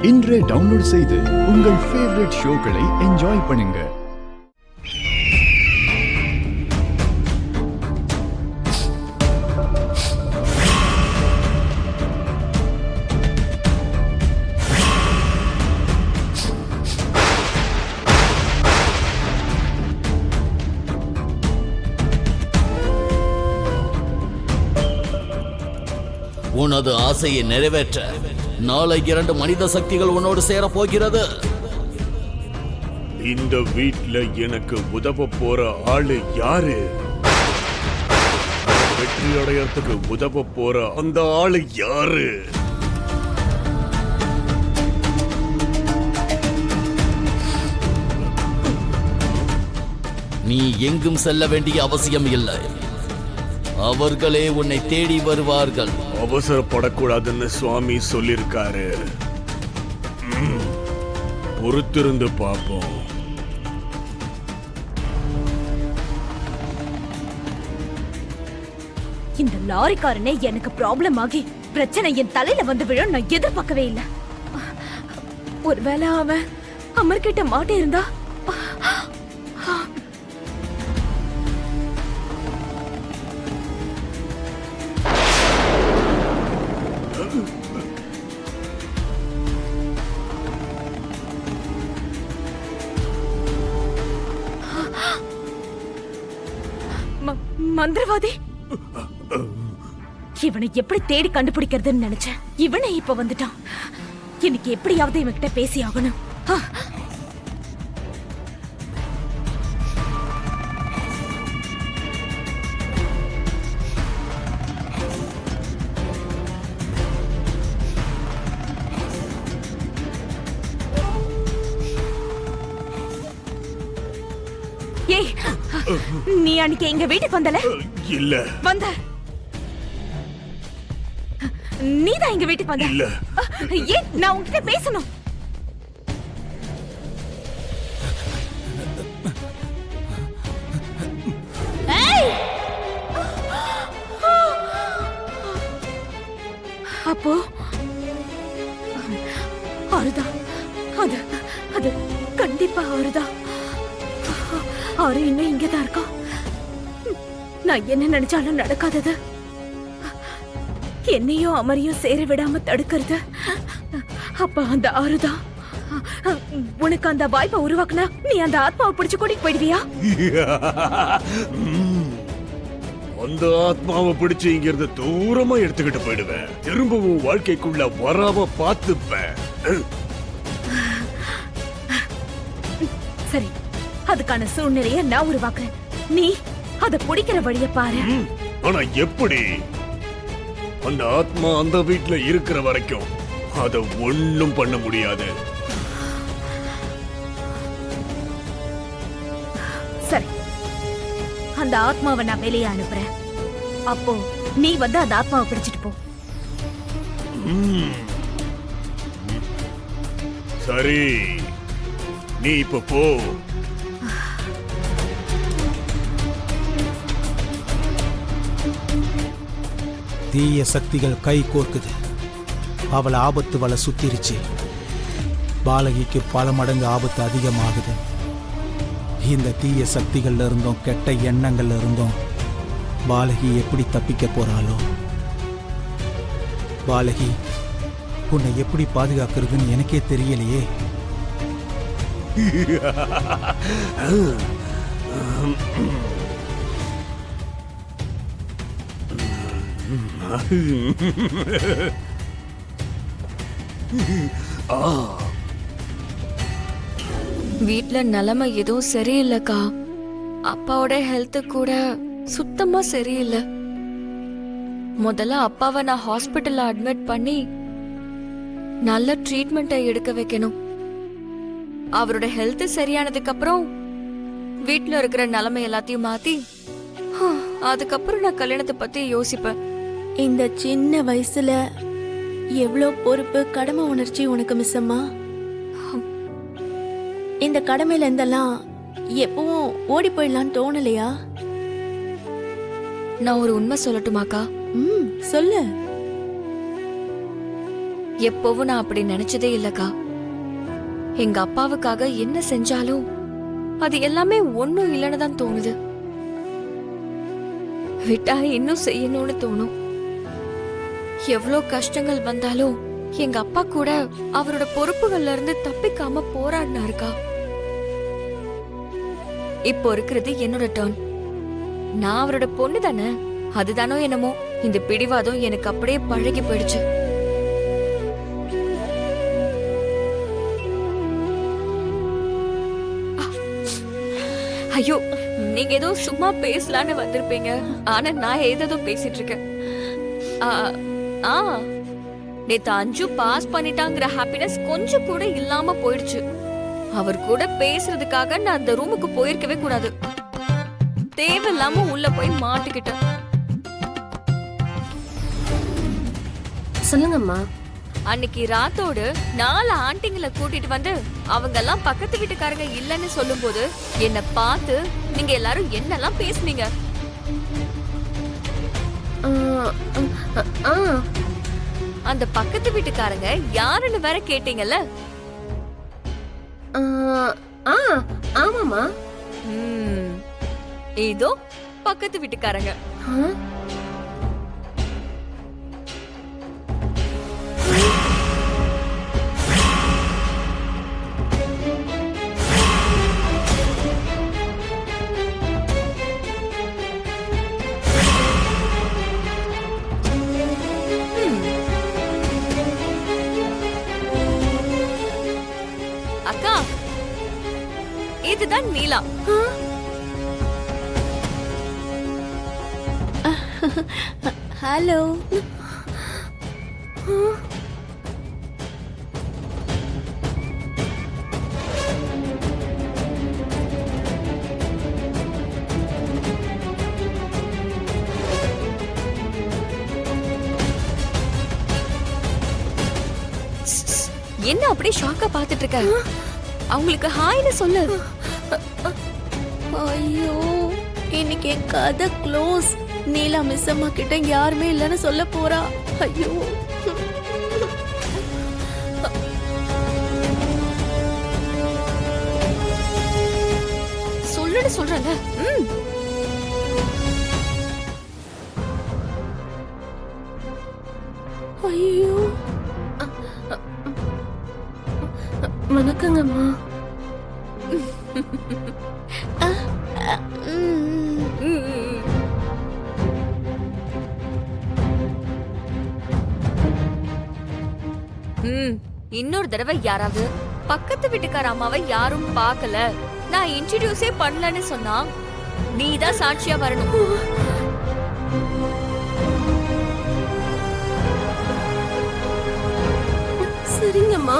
இன்றே டவுன்லோட் செய்து உங்கள் ஃபேவரட் ஷோக்களை என்ஜாய் பண்ணுங்க. உனது ஆசையை நிறைவேற்ற நாளை 2 மனித சக்திகள் உன்னோடு சேர போகிறது. இந்த வீட்ல எனக்கு உதவ போற ஆளு யாரு? வெற்றி அடையறதுக்கு உதவ போற அந்த ஆளு யாரு? நீ எங்கும் செல்ல வேண்டிய அவசியம் இல்லை. அவர்களே உன்னை தேடி வருவார்கள். அவசரப்படக்கூடாதுன்னு சுவாமி சொல்லிருக்காரு. பொறுத்திருந்து பாப்போம். இந்த லாரிக்காரனே எனக்கு ப்ராப்ளம் ஆகி பிரச்சனை என் தலையில வந்து விழும் நான் எதிர்பார்க்கவே இல்லை. ஒருவேளை அவன் அமர்கிட்ட மாட்டே இருந்தா மந்திரவாதி இவனை எப்படி தேடி கண்டுபிடிக்கிறதுன்னு நினைச்சேன். இவனை இப்ப வந்துட்டான். இன்னைக்கு எப்படியாவது இவன்கிட்ட பேசி ஆகணும். ஏய், நீ அன்னைக்கு எங்க வீட்டுக்கு வந்தல? இல்ல. வந்த? நீதான் எங்க வீட்டுக்கு வந்த? இல்ல. ஏன் நான் உன்கிட்ட பேசணும்? அப்போ ஆறுதா? அது அது கண்டிப்பா ஆறுதா. ஆறு இன்னும் இங்கதான் இருக்கா. நான் என்ன நினைச்சாலும் நடக்காதது, என்னையும் அமரையும் சேர விடாம தடுக்கிறது. அப்ப அந்த ஆறுதான். உனக்கு அந்த வாய்ப்பை உருவாக்குனா நீ அந்த ஆத்மாவை பிடிச்சு கூட்டிட்டு போயிடுவியா? அந்த ஆத்மாவை பிடிச்சு இங்க இருந்து தூரமா எடுத்துக்கிட்டு போயிடுவேன். திரும்பவும் வாழ்க்கைக்குள்ள வராம பாத்துப்பேன். சரி, அதுக்கான சூழ்நிலைய நான் உருவாக்குறேன். நீ அத பிடிக்கிற வழிய பாரு. ஆனா எப்படி? அந்த ஆத்மா அந்த வீட்ல இருக்கிற வரைக்கும் அத ஒண்ணும் பண்ண முடியாது. சரி, அந்த ஆத்மாவை நான் வெளியே அனுப்புறேன். அப்போ நீ வந்து அந்த ஆத்மாவை பிடிச்சிட்டு போ. சரி, நீ இப்ப போ. தீய சக்திகள் கை கோர்க்குது. அவளை ஆபத்து வலை சுத்திருச்சு. பாலகிக்கு பல மடங்கு ஆபத்து அதிகமாகுது. இந்த தீய சக்திகள்ல இருந்தும் கெட்ட எண்ணங்கள்ல இருந்தும் பாலகி எப்படி தப்பிக்க போறாளோ? பாலகி, உன்னை எப்படி பாதுகாக்கிறதுன்னு எனக்கே தெரியலையே. வீட்ல நிலைமை எதுவும் சரியில்லைக்கா. அப்பாவோட ஹெல்த் கூட சுத்தமா சரியில்லை. முதல்ல அப்பாவை நான் ஹாஸ்பிட்டல்ல அட்மிட் பண்ணி நல்ல ட்ரீட்மெண்ட்டை எடுக்க வைக்கணும். அவரோட ஹெல்த் சரியானதுக்கு அப்புறம் வீட்ல இருக்கிற நிலைமை எல்லாத்தையும் மாத்தி அதுக்கப்புறம் நான் கல்யாணத்தை பத்தி யோசிப்பேன். இந்த சின்ன வயசுல எவ்வளோ பொறுப்பு, கடமை உணர்ச்சி உனக்கு மிஸ் அம்மா. இந்த கடமையில இருந்தெல்லாம் எப்பவும் ஓடி போயிடலான்னு தோணலையா? நான் ஒரு உண்மை சொல்லட்டுமாக்கா? சொல்லு. எப்பவும் நான் அப்படி நினைச்சதே இல்லக்கா. எங்க அப்பாவுக்காக என்ன செஞ்சாலும் அது எல்லாமே ஒண்ணும் இல்லைன்னு தான் தோணுது. விட்டா இன்னும் செய்யணும்னு தோணும். எவ்வளோ கஷ்டங்கள் வந்தாலும் எங்க அப்பா கூட அவரோட பொறுப்புகள்ல இருந்து தப்பிக்காம போராடினாருக்கா. இப்போ இருக்கிறது என்னோட டர்ன். நான் அவரோட பொண்ணு தானே. அதுதானோ என்னமோ இந்த பிடிவாதம் எனக்கு அப்படியே பழகி போயிடுச்சு. ஐயோ, நீங்க ஏதோ சும்மா பேசலான்னு வந்திருப்பீங்க. ஆனா நான் ஏதோ பேசிட்டு இருக்கேன். நேத்து அஞ்சு பாஸ் பண்ணிட்டாங்கிற ஹாப்பினஸ் கொஞ்சம் கூட இல்லாம போயிடுச்சு. அவர் கூட பேசுறதுக்காக நான் அந்த ரூமுக்கு போயிருக்கவே கூடாது. தேவையில்லாம உள்ள போய் மாட்டிக்கிட்டேன். சொல்லுங்கம்மா. அன்னைக்கு ராத்தோடு 4 ஆண்டிங்களை கூட்டிட்டு வந்து அவங்க எல்லாம் பக்கத்து வீட்டுக்காரங்க இல்லன்னு சொல்லும் போது என்ன பார்த்து நீங்க எல்லாரும் என்னெல்லாம் பேசுனீங்க? அந்த பக்கத்து வீட்டுக்காரங்க யாருன்னு வேற கேட்டீங்கல்ல? ஆமாமா. இதோ பக்கத்து வீட்டுக்காரங்க. அக்கா, இதுதான் நீலா. ஹலோ. என்ன அப்படியே ஷாக்கா பாத்துட்டு இருக்க? அவங்களுக்கு ஹாய்னு சொல்லு. ஐயோ, இன்னைக்கு என் கதை க்ளோஸ். நீலா மிஸ் அம்மா கிட்ட யாருமே இல்லைன்னு சொல்ல போறா. ஐயோ, சொல்லுன்னு சொல்றல. ஐயோ. வணக்கங்கம்மா. இன்னொரு தடவை யாராவது பக்கத்து வீட்டுக்கார அம்மாவை யாரும் பார்க்கல, நான் இன்ட்ரோடியூஸே பண்ணலன்னு சொன்னா நீதான் சாட்சியா வரணும். சரிங்கம்மா.